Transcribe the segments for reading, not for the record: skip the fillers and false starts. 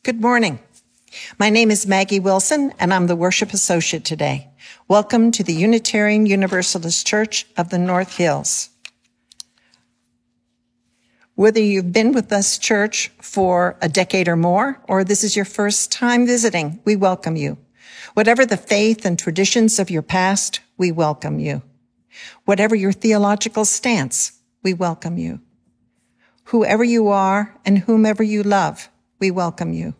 Good morning. My name is Maggie Wilson, and I'm the worship associate today. Welcome to the Unitarian Universalist Church of the North Hills. Whether you've been with this church for a decade or more, or this is your first time visiting, we welcome you. Whatever the faith and traditions of your past, we welcome you. Whatever your theological stance, we welcome you. Whoever you are and whomever you love, we welcome you.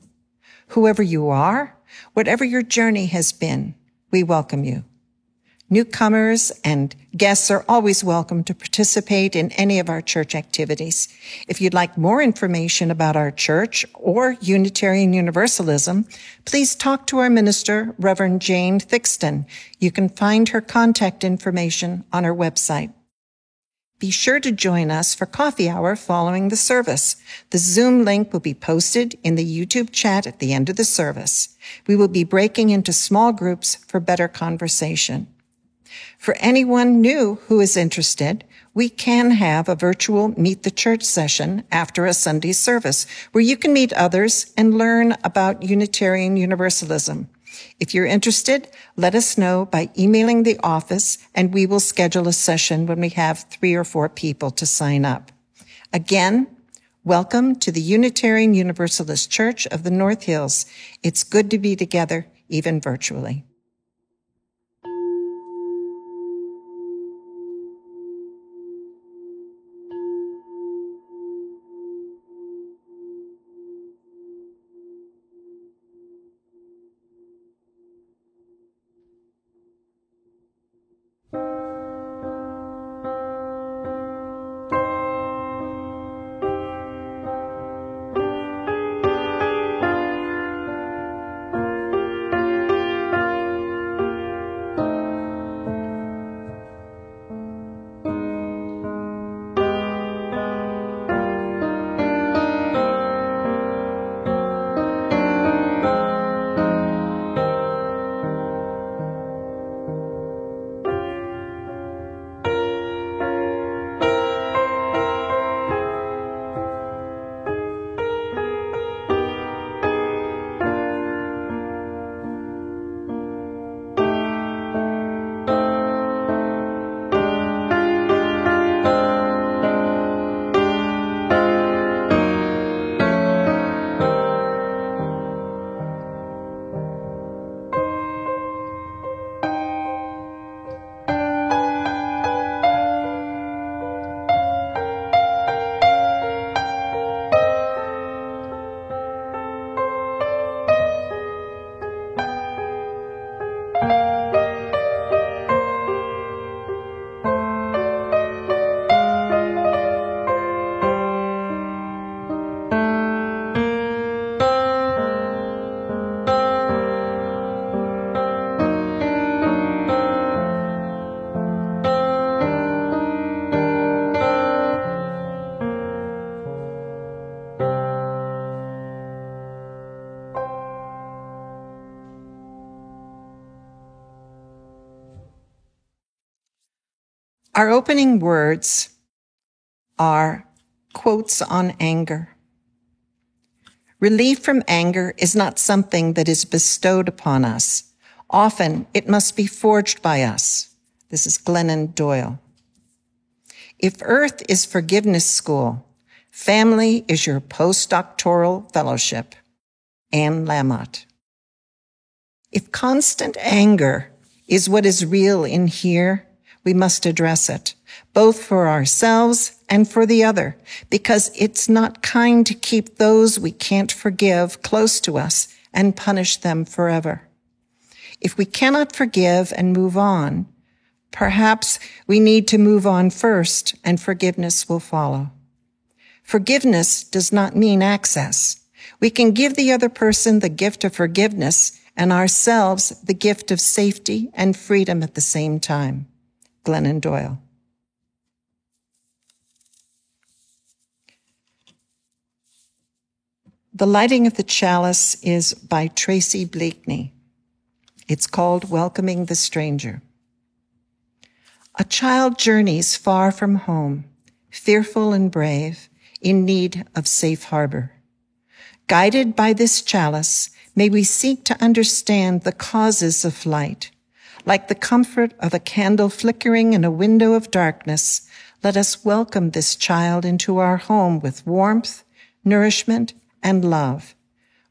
Whoever you are, whatever your journey has been, we welcome you. Newcomers and guests are always welcome to participate in any of our church activities. If you'd like more information about our church or Unitarian Universalism, please talk to our minister, Reverend Jane Thixton. You can find her contact information on our website. Be sure to join us for coffee hour following the service. The Zoom link will be posted in the YouTube chat at the end of the service. We will be breaking into small groups for better conversation. For anyone new who is interested, we can have a virtual Meet the Church session after a Sunday service where you can meet others and learn about Unitarian Universalism. If you're interested, let us know by emailing the office, and we will schedule a session when we have 3 or 4 people to sign up. Again, welcome to the Unitarian Universalist Church of the North Hills. It's good to be together, even virtually. Our opening words are quotes on anger. Relief from anger is not something that is bestowed upon us. Often it must be forged by us. This is Glennon Doyle. If Earth is forgiveness school, family is your postdoctoral fellowship. Anne Lamott. If constant anger is what is real in here, we must address it, both for ourselves and for the other, because it's not kind to keep those we can't forgive close to us and punish them forever. If we cannot forgive and move on, perhaps we need to move on first and forgiveness will follow. Forgiveness does not mean access. We can give the other person the gift of forgiveness and ourselves the gift of safety and freedom at the same time. Glennon Doyle. The Lighting of the Chalice is by Tracy Bleakney. It's called Welcoming the Stranger. A child journeys far from home, fearful and brave, in need of safe harbor. Guided by this chalice, may we seek to understand the causes of light. Like the comfort of a candle flickering in a window of darkness, let us welcome this child into our home with warmth, nourishment, and love.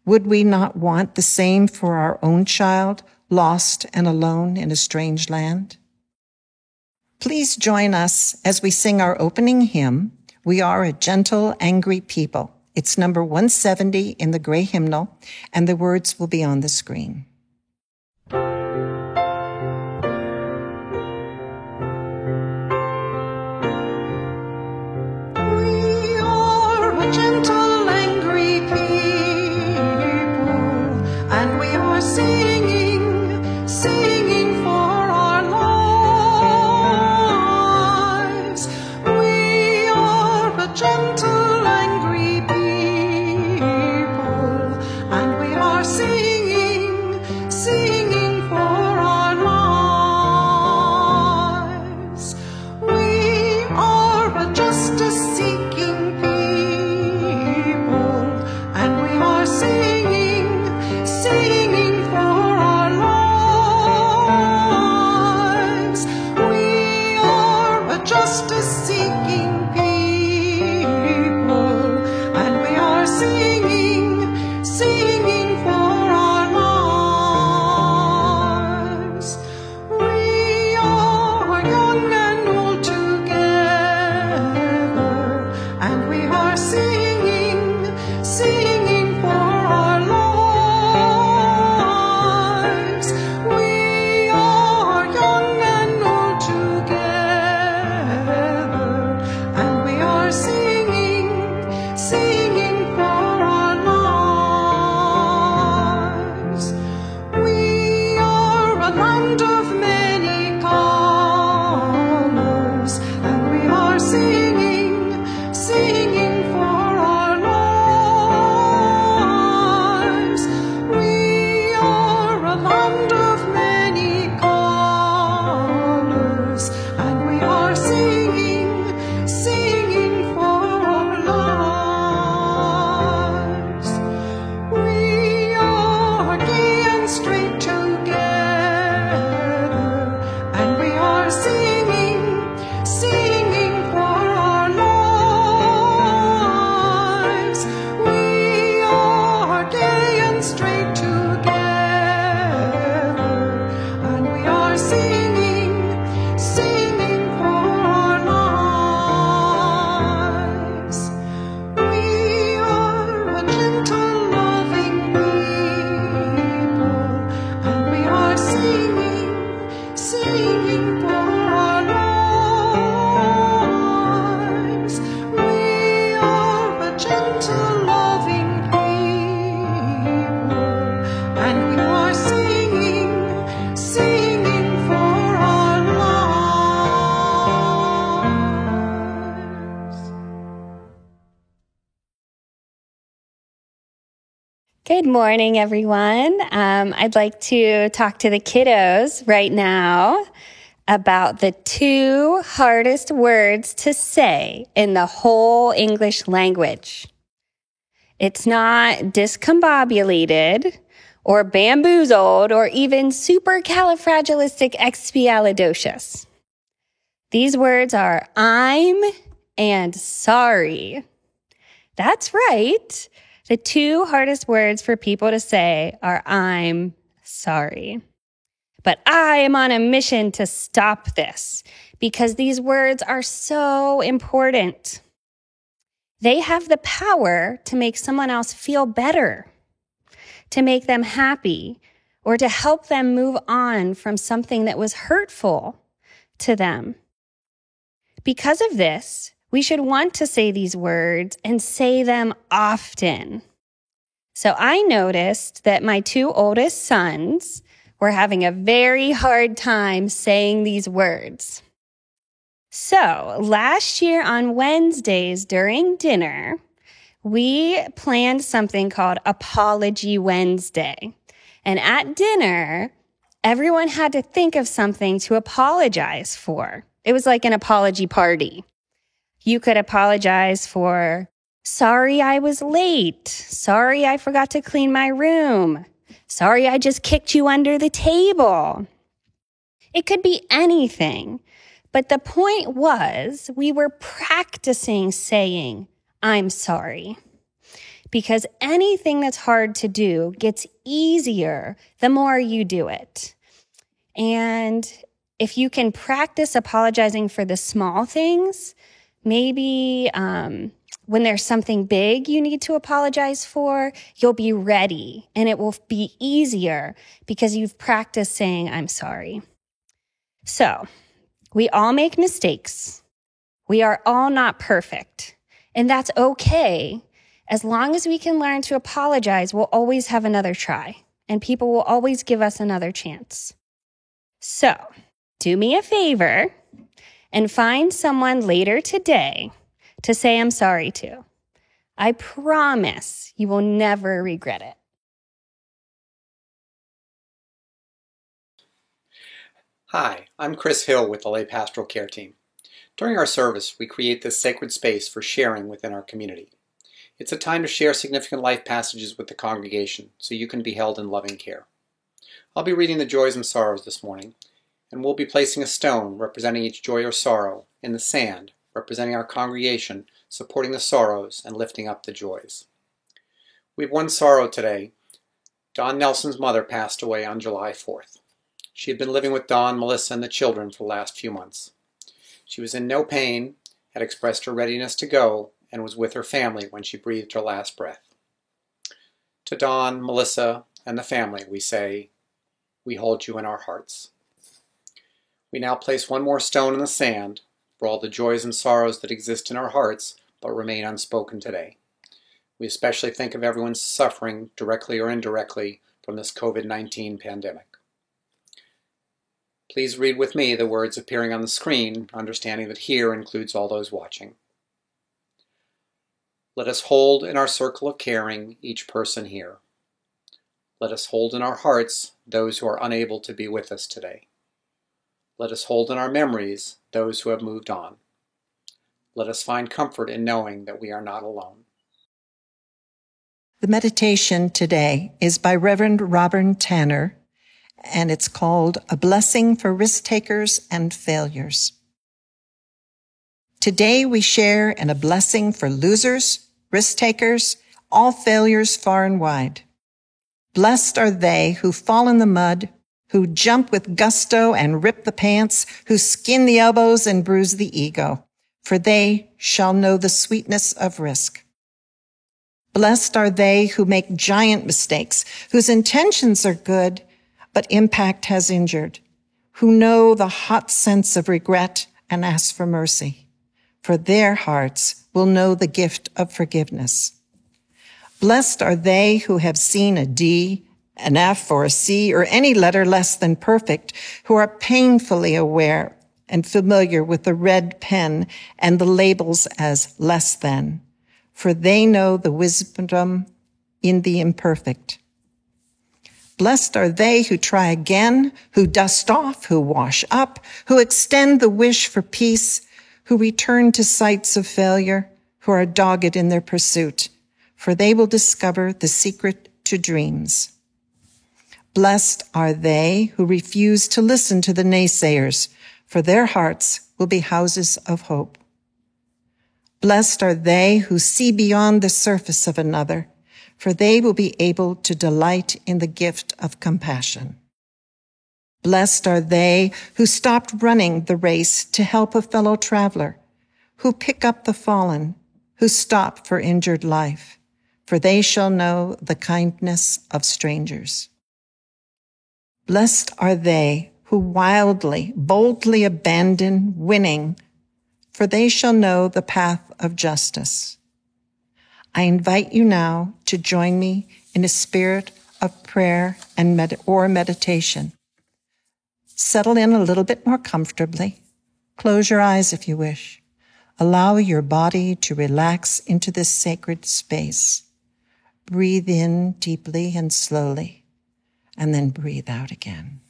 Would we not want the same for our own child, lost and alone in a strange land? Please join us as we sing our opening hymn, We Are a Gentle, Angry People. It's number 170 in the gray hymnal, and the words will be on the screen. Gentle, angry people, and we are singing for our lives. We are a gentle, angry people, and we are singing for our lives. We are a justice-seeking people, and we are singing for our lives. We are a justice-seeking people, and we are singing for our lives. We are young and old together, and we are singing for our lives. We are young and old together, and we are singing for our lives. We are a land of many colors, and we are singing for our lives. We are a land of many colors, and we are singing for our lives. We are gay and straight together, and we are singing for our lives. We are gay and straight together, and we are singing for our lives. We are a gentle, loving people, and we are singing for our lives. We are a gentle, loving people, and we are singing for our lives. Good morning, everyone. I'd like to talk to the kiddos right now about the 2 hardest words to say in the whole English language. It's not discombobulated or bamboozled or even supercalifragilisticexpialidocious. These words are I'm and sorry. That's right. The 2 hardest words for people to say are I'm sorry. But I am on a mission to stop this because these words are so important. They have the power to make someone else feel better, to make them happy, or to help them move on from something that was hurtful to them. Because of this, we should want to say these words and say them often. So I noticed that my 2 oldest sons were having a very hard time saying these words. So last year on Wednesdays during dinner, we planned something called Apology Wednesday. And at dinner, everyone had to think of something to apologize for. It was like an apology party. You could apologize for Sorry I was late. Sorry I forgot to clean my room. Sorry I just kicked you under the table. It could be anything. But the point was, we were practicing saying, I'm sorry. Because anything that's hard to do gets easier the more you do it. And if you can practice apologizing for the small things, maybe when there's something big you need to apologize for, you'll be ready and it will be easier because you've practiced saying, I'm sorry. So, we all make mistakes. We are all not perfect. And that's okay. As long as we can learn to apologize, we'll always have another try. And people will always give us another chance. So, do me a favor and find someone later today to say I'm sorry to. I promise you will never regret it. Hi, I'm Chris Hill with the Lay Pastoral Care Team. During our service, we create this sacred space for sharing within our community. It's a time to share significant life passages with the congregation so you can be held in loving care. I'll be reading the joys and sorrows this morning, and we'll be placing a stone representing each joy or sorrow in the sand, representing our congregation, supporting the sorrows and lifting up the joys. We have one sorrow today. Don Nelson's mother passed away on July 4th. She had been living with Don, Melissa, and the children for the last few months. She was in no pain, had expressed her readiness to go, and was with her family when she breathed her last breath. To Don, Melissa, and the family, we say, we hold you in our hearts. We now place one more stone in the sand for all the joys and sorrows that exist in our hearts but remain unspoken today. We especially think of everyone suffering, directly or indirectly, from this COVID-19 pandemic. Please read with me the words appearing on the screen, understanding that here includes all those watching. Let us hold in our circle of caring each person here. Let us hold in our hearts those who are unable to be with us today. Let us hold in our memories those who have moved on. Let us find comfort in knowing that we are not alone. The meditation today is by Reverend Robert Tanner, and it's called A Blessing for Risk Takers and Failures. Today we share in a blessing for losers, risk takers, all failures far and wide. Blessed are they who fall in the mud, who jump with gusto and rip the pants, who skin the elbows and bruise the ego, for they shall know the sweetness of risk. Blessed are they who make giant mistakes, whose intentions are good, but impact has injured, who know the hot sense of regret and ask for mercy, for their hearts will know the gift of forgiveness. Blessed are they who have seen a D, an F, or a C, or any letter less than perfect, who are painfully aware and familiar with the red pen and the labels as less than, for they know the wisdom in the imperfect. Blessed are they who try again, who dust off, who wash up, who extend the wish for peace, who return to sites of failure, who are dogged in their pursuit, for they will discover the secret to dreams. Blessed are they who refuse to listen to the naysayers, for their hearts will be houses of hope. Blessed are they who see beyond the surface of another, for they will be able to delight in the gift of compassion. Blessed are they who stopped running the race to help a fellow traveler, who pick up the fallen, who stop for injured life, for they shall know the kindness of strangers. Blessed are they who wildly, boldly abandon winning, for they shall know the path of justice. I invite you now to join me in a spirit of prayer and meditation. Settle in a little bit more comfortably. Close your eyes if you wish. Allow your body to relax into this sacred space. Breathe in deeply and slowly, and then breathe out again.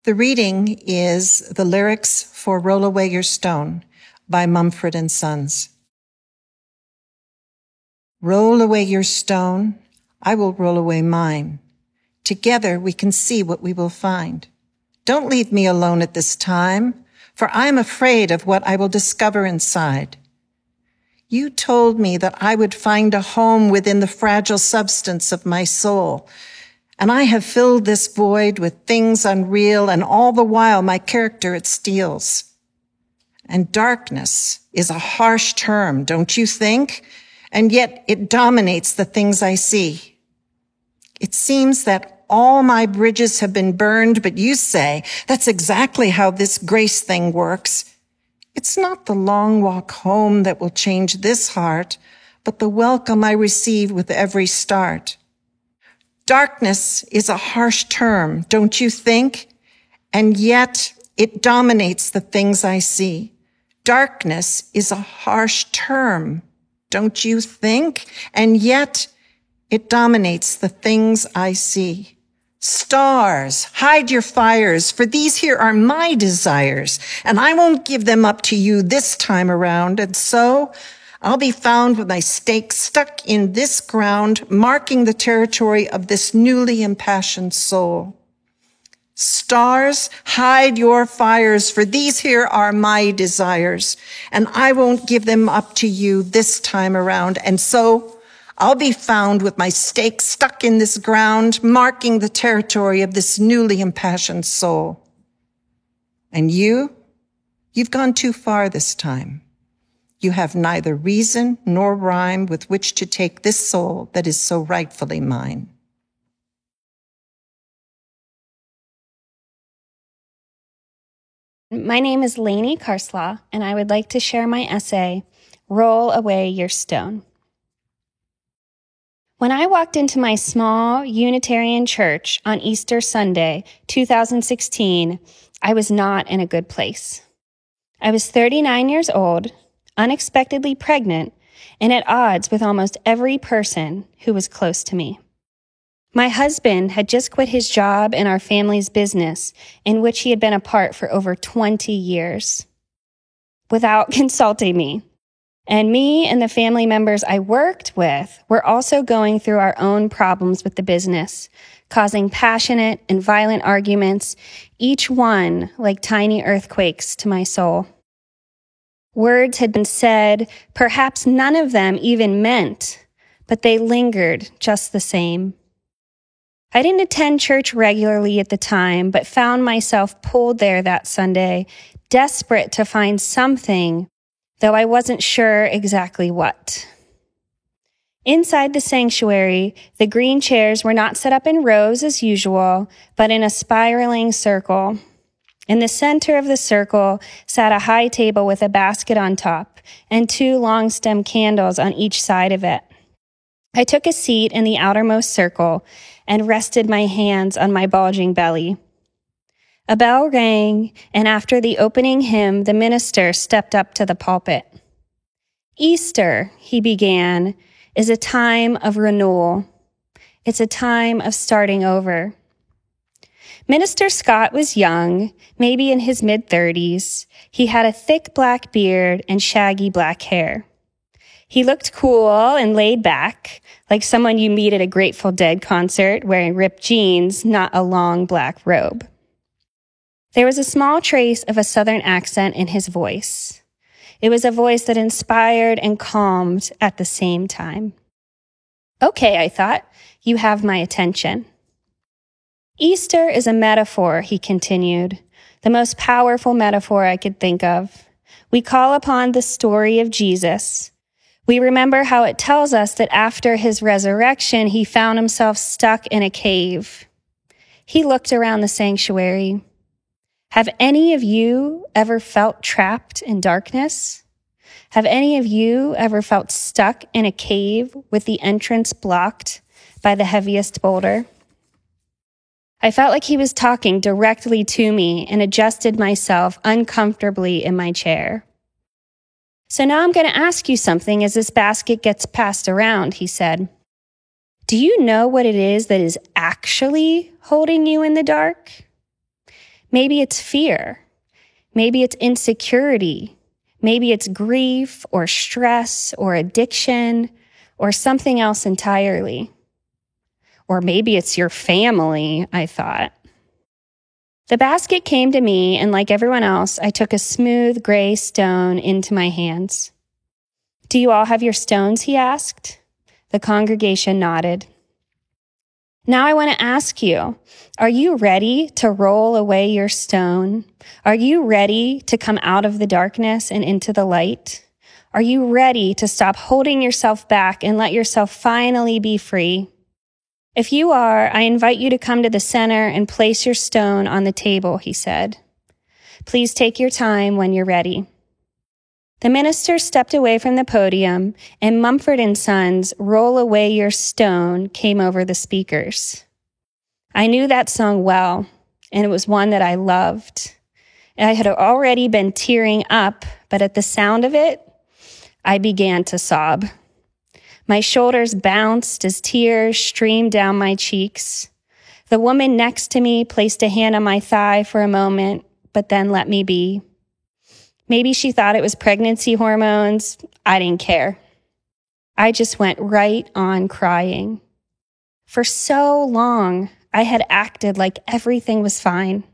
The reading is the lyrics for Roll Away Your Stone by Mumford and Sons. Roll away your stone, I will roll away mine. Together we can see what we will find. Don't leave me alone at this time, for I am afraid of what I will discover inside. You told me that I would find a home within the fragile substance of my soul, and I have filled this void with things unreal, and all the while my character it steals. And darkness is a harsh term, don't you think? And yet it dominates the things I see. It seems that all my bridges have been burned, but you say that's exactly how this grace thing works. It's not the long walk home that will change this heart, but the welcome I receive with every start. Darkness is a harsh term, don't you think? And yet it dominates the things I see. Darkness is a harsh term, don't you think? And yet it dominates the things I see. Stars, hide your fires, for these here are my desires, and I won't give them up to you this time around. And so I'll be found with my stake stuck in this ground, marking the territory of this newly impassioned soul. Stars, hide your fires, for these here are my desires, and I won't give them up to you this time around. And so I'll be found with my stake stuck in this ground, marking the territory of this newly impassioned soul. And you've gone too far this time. You have neither reason nor rhyme with which to take this soul that is so rightfully mine. My name is Lainey Carslaw, and I would like to share my essay, Roll Away Your Stone. When I walked into my small Unitarian church on Easter Sunday, 2016, I was not in a good place. I was 39 years old, unexpectedly pregnant, and at odds with almost every person who was close to me. My husband had just quit his job in our family's business, in which he had been a part for over 20 years, without consulting me. And me and the family members I worked with were also going through our own problems with the business, causing passionate and violent arguments, each one like tiny earthquakes to my soul. Words had been said, perhaps none of them even meant, but they lingered just the same. I didn't attend church regularly at the time, but found myself pulled there that Sunday, desperate to find something, though I wasn't sure exactly what. Inside the sanctuary, the green chairs were not set up in rows as usual, but in a spiraling circle. In the center of the circle sat a high table with a basket on top and 2 long stem candles on each side of it. I took a seat in the outermost circle and rested my hands on my bulging belly. A bell rang, and after the opening hymn, the minister stepped up to the pulpit. Easter, he began, is a time of renewal. It's a time of starting over. Minister Scott was young, maybe in his mid-30s. He had a thick black beard and shaggy black hair. He looked cool and laid back, like someone you meet at a Grateful Dead concert wearing ripped jeans, not a long black robe. There was a small trace of a Southern accent in his voice. It was a voice that inspired and calmed at the same time. Okay, I thought, you have my attention. Easter is a metaphor, he continued, the most powerful metaphor I could think of. We call upon the story of Jesus. We remember how it tells us that after his resurrection, he found himself stuck in a cave. He looked around the sanctuary. Have any of you ever felt trapped in darkness? Have any of you ever felt stuck in a cave with the entrance blocked by the heaviest boulder? I felt like he was talking directly to me and adjusted myself uncomfortably in my chair. So now I'm going to ask you something as this basket gets passed around, he said. Do you know what it is that is actually holding you in the dark? Maybe it's fear. Maybe it's insecurity. Maybe it's grief or stress or addiction or something else entirely. Or maybe it's your family, I thought. The basket came to me, and like everyone else, I took a smooth gray stone into my hands. "Do you all have your stones?" he asked. The congregation nodded. "Now I want to ask you, are you ready to roll away your stone? Are you ready to come out of the darkness and into the light? Are you ready to stop holding yourself back and let yourself finally be free? If you are, I invite you to come to the center and place your stone on the table," he said. "Please take your time when you're ready." The minister stepped away from the podium, and Mumford & Sons' "Roll Away Your Stone" came over the speakers. I knew that song well, and it was one that I loved. I had already been tearing up, but at the sound of it, I began to sob. My shoulders bounced as tears streamed down my cheeks. The woman next to me placed a hand on my thigh for a moment, but then let me be. Maybe she thought it was pregnancy hormones. I didn't care. I just went right on crying. For so long, I had acted like everything was fine,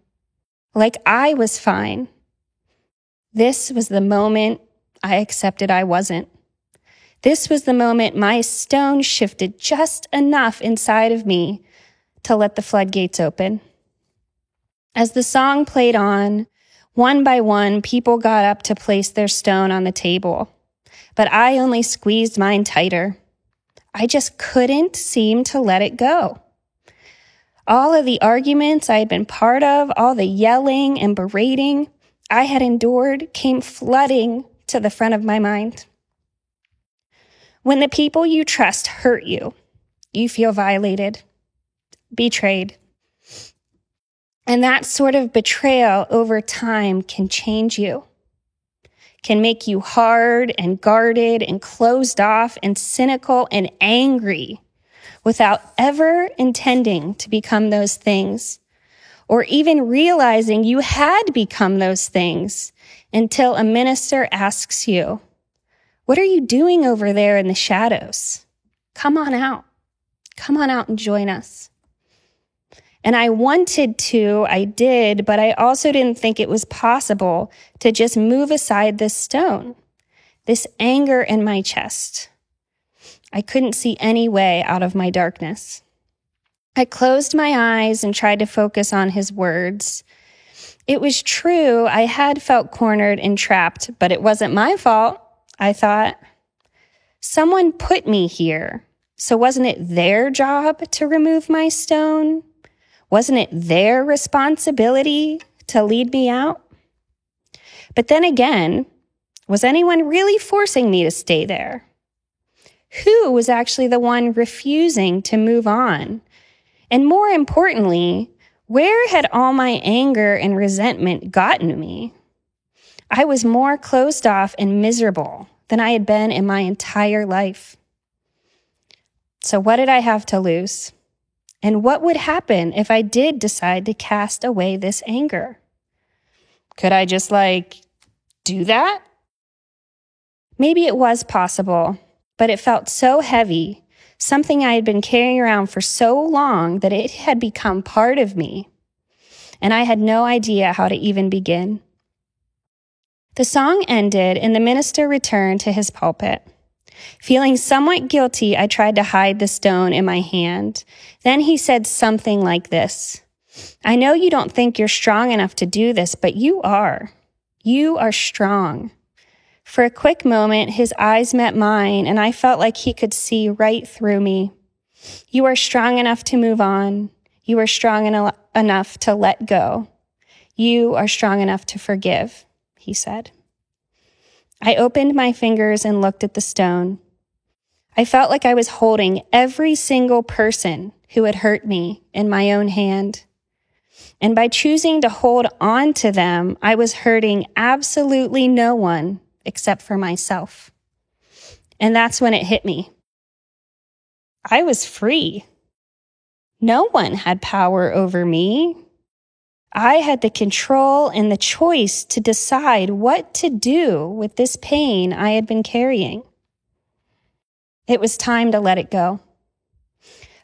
like I was fine. This was the moment I accepted I wasn't. This was the moment my stone shifted just enough inside of me to let the floodgates open. As the song played on, one by one, people got up to place their stone on the table, but I only squeezed mine tighter. I just couldn't seem to let it go. All of the arguments I had been part of, all the yelling and berating I had endured came flooding to the front of my mind. When the people you trust hurt you, you feel violated, betrayed. And that sort of betrayal over time can change you, can make you hard and guarded and closed off and cynical and angry without ever intending to become those things or even realizing you had become those things until a minister asks you, "What are you doing over there in the shadows? Come on out. Come on out and join us." And I wanted to, I did, but I also didn't think it was possible to just move aside this stone, this anger in my chest. I couldn't see any way out of my darkness. I closed my eyes and tried to focus on his words. It was true, I had felt cornered and trapped, but it wasn't my fault, I thought. Someone put me here, so wasn't it their job to remove my stone? Wasn't it their responsibility to lead me out? But then again, was anyone really forcing me to stay there? Who was actually the one refusing to move on? And more importantly, where had all my anger and resentment gotten me? I was more closed off and miserable than I had been in my entire life. So what did I have to lose? And what would happen if I did decide to cast away this anger? Could I just do that? Maybe it was possible, but it felt so heavy, something I had been carrying around for so long that it had become part of me, and I had no idea how to even begin. The song ended, and the minister returned to his pulpit. Feeling somewhat guilty, I tried to hide the stone in my hand. Then he said something like this: "I know you don't think you're strong enough to do this, but you are. You are strong." For a quick moment, his eyes met mine, and I felt like he could see right through me. "You are strong enough to move on. You are strong enough to let go. You are strong enough to forgive," he said. I opened my fingers and looked at the stone. I felt like I was holding every single person who had hurt me in my own hand. And by choosing to hold on to them, I was hurting absolutely no one except for myself. And that's when it hit me. I was free. No one had power over me. I had the control and the choice to decide what to do with this pain I had been carrying. It was time to let it go.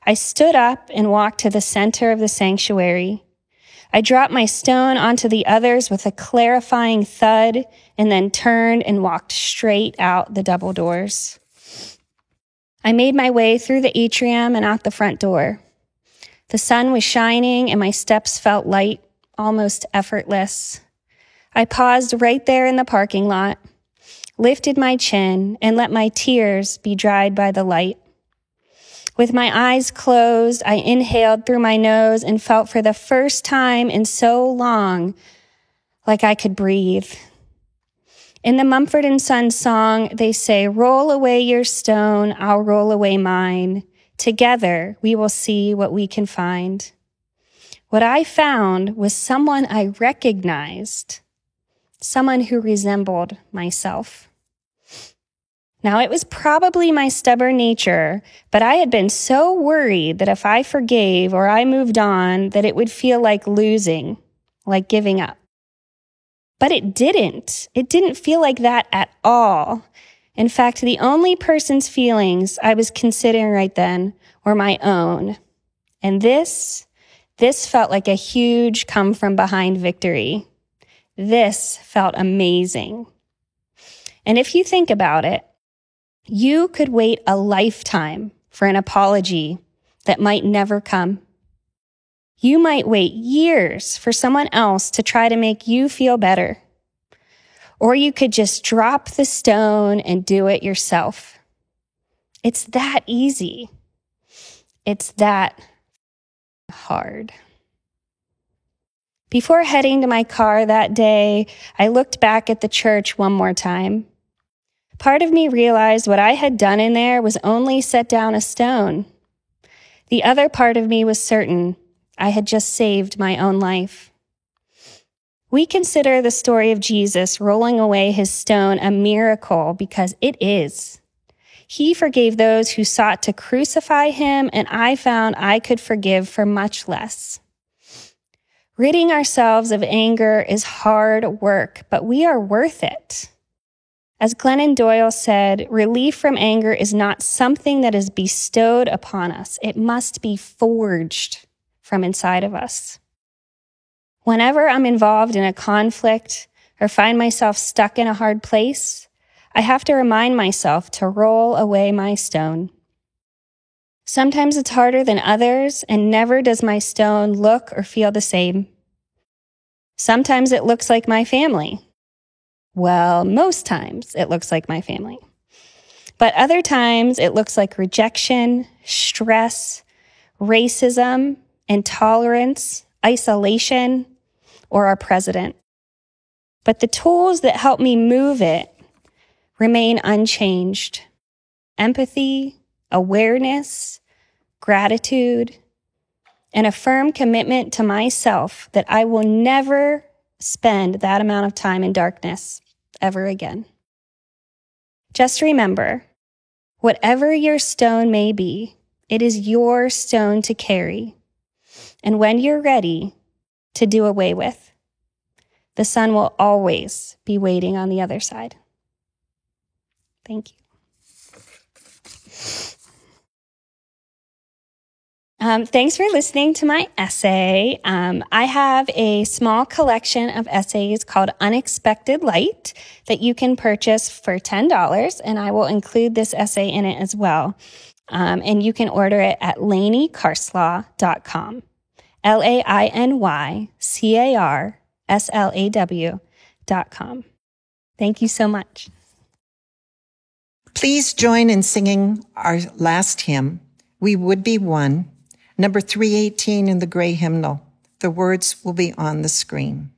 I stood up and walked to the center of the sanctuary. I dropped my stone onto the others with a clarifying thud and then turned and walked straight out the double doors. I made my way through the atrium and out the front door. The sun was shining and my steps felt light, almost effortless. I paused right there in the parking lot, lifted my chin, and let my tears be dried by the light. With my eyes closed, I inhaled through my nose and felt for the first time in so long like I could breathe. In the Mumford & Sons song, they say, "Roll away your stone, I'll roll away mine. Together, we will see what we can find." What I found was someone I recognized, someone who resembled myself. Now, it was probably my stubborn nature, but I had been so worried that if I forgave or I moved on, that it would feel like losing, like giving up. But it didn't. It didn't feel like that at all. In fact, the only person's feelings I was considering right then were my own. And this felt like a huge come from behind victory. This felt amazing. And if you think about it, you could wait a lifetime for an apology that might never come. You might wait years for someone else to try to make you feel better. Or you could just drop the stone and do it yourself. It's that easy. It's that hard. Before heading to my car that day, I looked back at the church one more time. Part of me realized what I had done in there was only set down a stone. The other part of me was certain I had just saved my own life. We consider the story of Jesus rolling away his stone a miracle because it is. He forgave those who sought to crucify him, and I found I could forgive for much less. Ridding ourselves of anger is hard work, but we are worth it. As Glennon Doyle said, relief from anger is not something that is bestowed upon us. It must be forged from inside of us. Whenever I'm involved in a conflict or find myself stuck in a hard place, I have to remind myself to roll away my stone. Sometimes it's harder than others, and never does my stone look or feel the same. Sometimes it looks like my family. Well, most times it looks like my family. But other times it looks like rejection, stress, racism, intolerance, isolation, or our president. But the tools that help me move it remain unchanged. Empathy, awareness, gratitude, and a firm commitment to myself that I will never spend that amount of time in darkness ever again. Just remember, whatever your stone may be, it is your stone to carry. And when you're ready to do away with, the sun will always be waiting on the other side. Thank you. Thanks for listening to my essay. I have a small collection of essays called Unexpected Light that you can purchase for $10, and I will include this essay in it as well. And you can order it at LainieCarslaw.com. LainieCarslaw.com. Thank you so much. Please join in singing our last hymn, We Would Be One, number 318 in the gray hymnal. The words will be on the screen.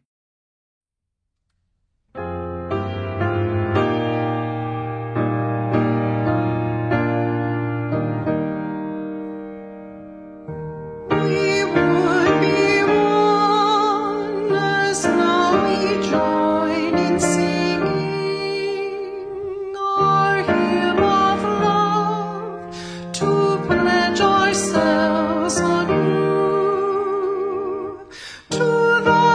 We would be one as now we join in singing our hymn of love to pledge ourselves anew to the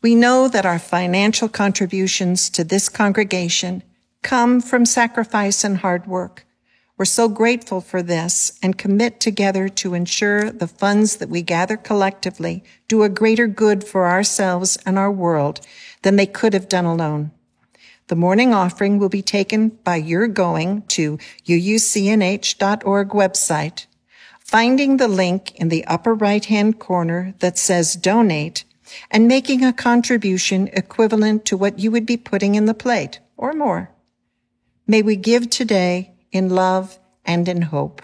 We know that our financial contributions to this congregation come from sacrifice and hard work. We're so grateful for this and commit together to ensure the funds that we gather collectively do a greater good for ourselves and our world than they could have done alone. The morning offering will be taken by your going to uucnh.org website, finding the link in the upper right-hand corner that says Donate, and making a contribution equivalent to what you would be putting in the plate, or more. May we give today in love and in hope.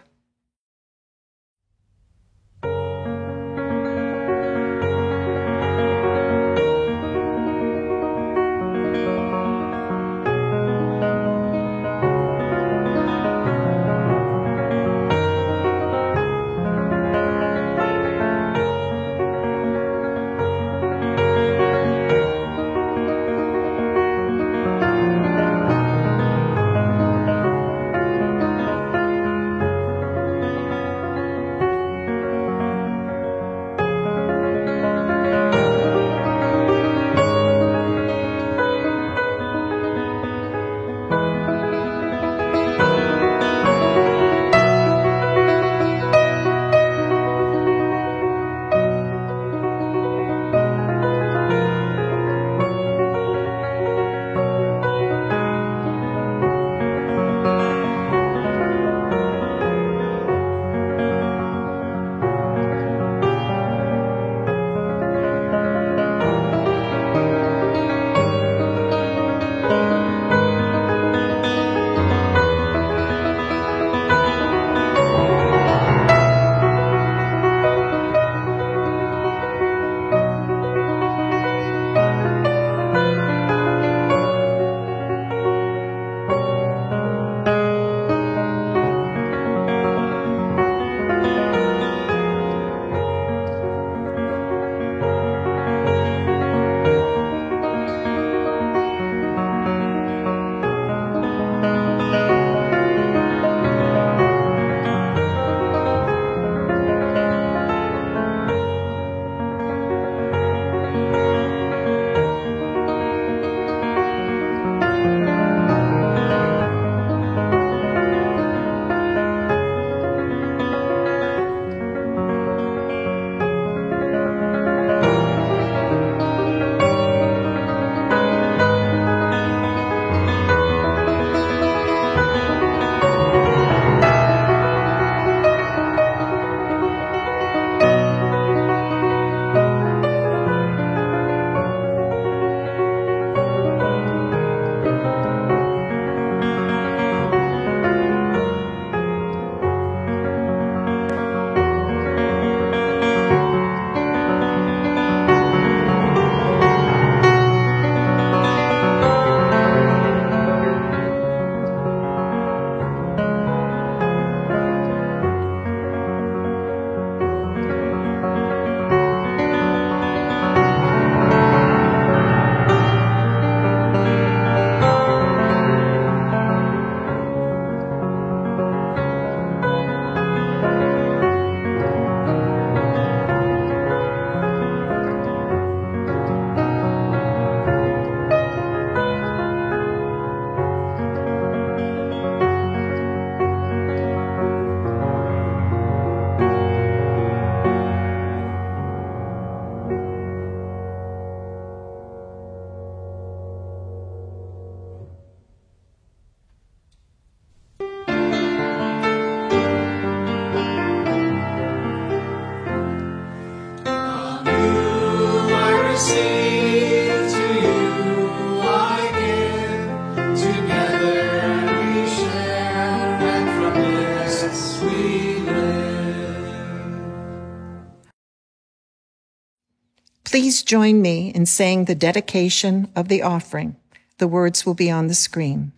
Please join me in saying the dedication of the offering. The words will be on the screen.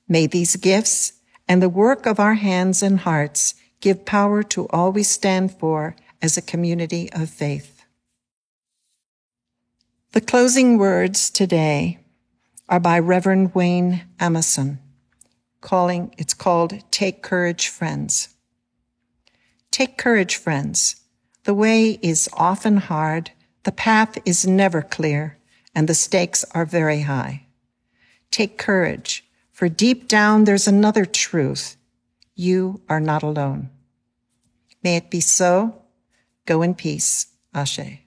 May these gifts and the work of our hands and hearts give power to all we stand for as a community of faith. The closing words today are by Reverend Wayne Amason. It's called Take Courage, Friends. Take courage, friends. The way is often hard. The path is never clear, and the stakes are very high. Take courage, for deep down there's another truth. You are not alone. May it be so. Go in peace. Ashe.